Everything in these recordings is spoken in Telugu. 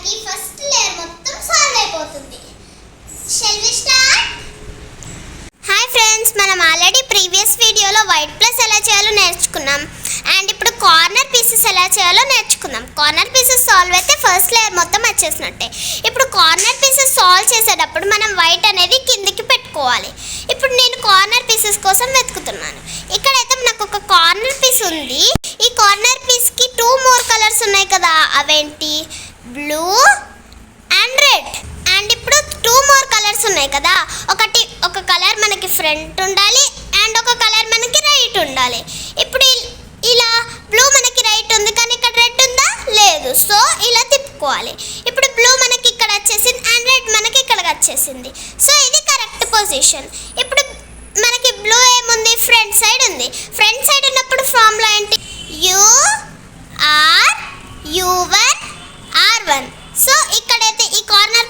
మనకి ఫస్ట్ లేయర్ మొత్తం సాల్వ్ అయిపోతుంది. Shall we start? Hi friends, మనం ఆల్రెడీ ప్రీవియస్ వీడియోలో వైట్ ప్లస్ ఎలా చేయాలో నేర్చుకున్నాం. అండ్ ఇప్పుడు కార్నర్ పీసెస్ ఎలా చేయాలో నేర్చుకుందాం. కార్నర్ పీసెస్ సాల్వ్ అయితే ఫస్ట్ లేయర్ మొత్తం వచ్చేసినట్టే. ఇప్పుడు కార్నర్ పీసెస్ సాల్వ్ చేసేటప్పుడు మనం వైట్ అనేది కిందికి పెట్టుకోవాలి. ఇప్పుడు నేను కార్నర్ పీసెస్ కోసం వెతుకుతున్నాను. ఇక్కడైతే నాకు ఒక కార్నర్ పీస్ ఉంది. ఈ కార్నర్ పీస్కి 2 more కలర్స్ ఉన్నాయి కదా, అవేంటి? Blue and red. అండ్ ఇప్పుడు 2 more కలర్స్ ఉన్నాయి కదా, ఒక కలర్ మనకి ఫ్రంట్ ఉండాలి అండ్ ఒక కలర్ మనకి రైట్ ఉండాలి. ఇప్పుడు ఇలా బ్లూ మనకి రైట్ ఉంది కానీ ఇక్కడ రెడ్ ఉందా? లేదు. సో ఇలా తిప్పుకోవాలి. ఇప్పుడు బ్లూ మనకి ఇక్కడ వచ్చేసింది అండ్ రెడ్ మనకి ఇక్కడ వచ్చేసింది. సో ఇది కరెక్ట్ పొజిషన్. ఇప్పుడు మనకి బ్లూ ఏముంది? ఫ్రంట్ సైడ్ ఉంది. ఫ్రంట్ సైడ్ ఉన్నప్పుడు ఫార్ములా ఏంటి? U1R1. సో ఇక్కడైతే ఈ కార్నర్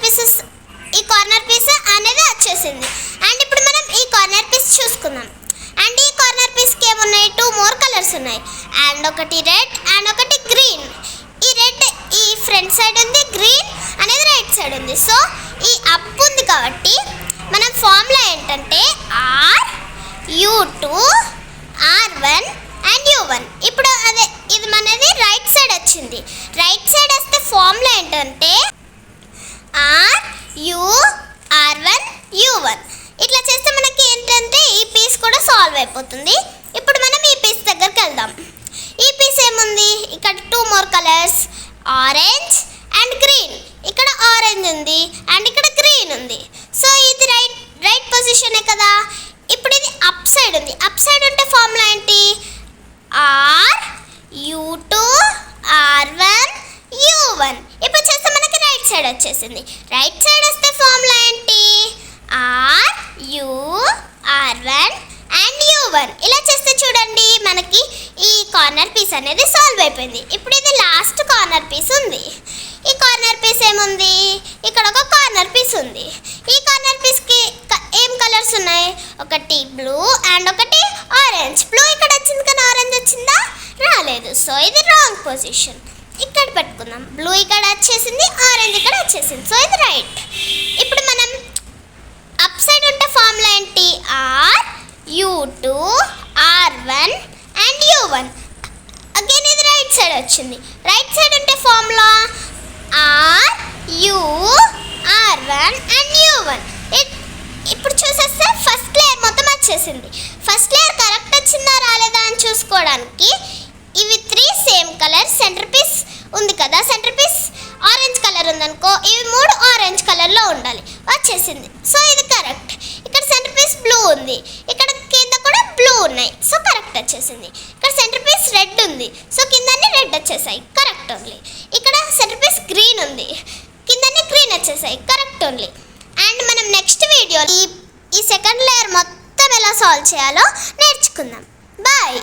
పీస్ అనేది వచ్చేసింది. అండ్ ఇప్పుడు మనం ఈ కార్నర్ పీస్ చూసుకుందాం. అండ్ ఈ కార్నర్ పీస్కి ఏమున్నాయి? 2 more కలర్స్ ఉన్నాయి. అండ్ ఒకటి రెడ్ అండ్ ఒకటి గ్రీన్. ఈ రెడ్ ఈ ఫ్రంట్ సైడ్ ఉంది, గ్రీన్ అనేది రైట్ సైడ్ ఉంది. సో ఈ అప్ ఉంది కాబట్టి మనం ఫార్ములా ఏంటంటే RU2 R1 అండ్ U1. ఇప్పుడు అదే ఇది మనది రైట్ సైడ్ వచ్చింది. రైట్ సైడ్ వస్తే ఫార్ములా ఏంటంటే RU1 U1. ఇట్లా చేస్తే మనకి ఏంటంటే ఈ పీస్ కూడా సాల్వ్ అయిపోతుంది. ఇప్పుడు మనం ఈ పీస్ దగ్గరికి వెళ్దాం. ఈ పీస్ ఏముంది? ఇక్కడ 2 more colours, orange and green. ఇక్కడ ఆరెంజ్ ఉంది అండ్ ఇక్కడ గ్రీన్ ఉంది. సో ఇది రైట్ పొజిషనే కదా. ఇప్పుడు ఇది అప్ సైడ్ ఉంది. అప్ సైడ్ ఉంటే ఫార్ములా ఏంటి? RU2 R1 U1. ఇప్పుడు చేస్తే మనకి రైట్ సైడ్ వచ్చేసింది. రైట్ సైడ్ వస్తే ఫార్ములా ఏంటి? RU1 and U1. ఇలా చేస్తే చూడండి మనకి ఈ కార్నర్ పీస్ అనేది సాల్వ్ అయిపోయింది. ఇప్పుడు ఇది లాస్ట్ కార్నర్ పీస్ ఉంది. ఈ కార్నర్ పీస్ ఏముంది? ఇక్కడ ఒక కార్నర్ పీస్ ఉంది. ఈ కార్నర్ పీస్కి ఏం కలర్స్ ఉన్నాయి? ఒకటి బ్లూ అండ్ ఒకటి ఆరెంజ్. బ్లూ ఇక్కడ వచ్చింది కానీ ఆరెంజ్ వచ్చిందా? రాలేదు. సో ఇది రాంగ్ పొజిషన్. ఇక్కడ పెట్టుకుందాం. బ్లూ ఇక్కడ వచ్చేసింది, ఆరెంజ్ ఇక్కడ వచ్చేసింది. సో ఇది రైట్. ఇప్పుడు మనం అప్ సైడ్ ఉంటే ఫార్ములా ఏంటి? RU2 R1 and U1. Again ఇది రైట్ సైడ్ వచ్చింది. రైట్ సైడ్ ఉంటే ఫార్ములా RU1 అండ్ U1. ఇప్పుడు చూసేస్తే ఫస్ట్ లేయర్ మొత్తం వచ్చేసింది. ఫస్ట్ లేయర్ కరెక్ట్ వచ్చిందా రాలేదా అని చూసుకోవడానికి ఇవి 3 సేమ్ కలర్. సెంటర్ పీస్ ఉంది కదా, సెంటర్ పీస్ ఆరెంజ్ కలర్ ఉందనుకో, ఇవి 3 ఆరెంజ్ కలర్లో ఉండాలి. వచ్చేసింది. సో ఇది కరెక్ట్. ఇక్కడ సెంటర్ పీస్ బ్లూ ఉంది, ఇక్కడ కింద కూడా బ్లూ ఉన్నాయి. సో కరెక్ట్ వచ్చేసింది. ఇక్కడ సెంటర్ పీస్ రెడ్ ఉంది, సో కిందనే రెడ్ వచ్చేసాయి. Correct only. ఇక్కడ సెంటర్ పీస్ గ్రీన్ ఉంది, కిందనే గ్రీన్ వచ్చేసాయి. Correct only. అండ్ మనం నెక్స్ట్ వీడియో ఈ సెకండ్ లేయర్ మొత్తం ఎలా సాల్వ్ చేయాలో నేర్చుకుందాం. బాయ్.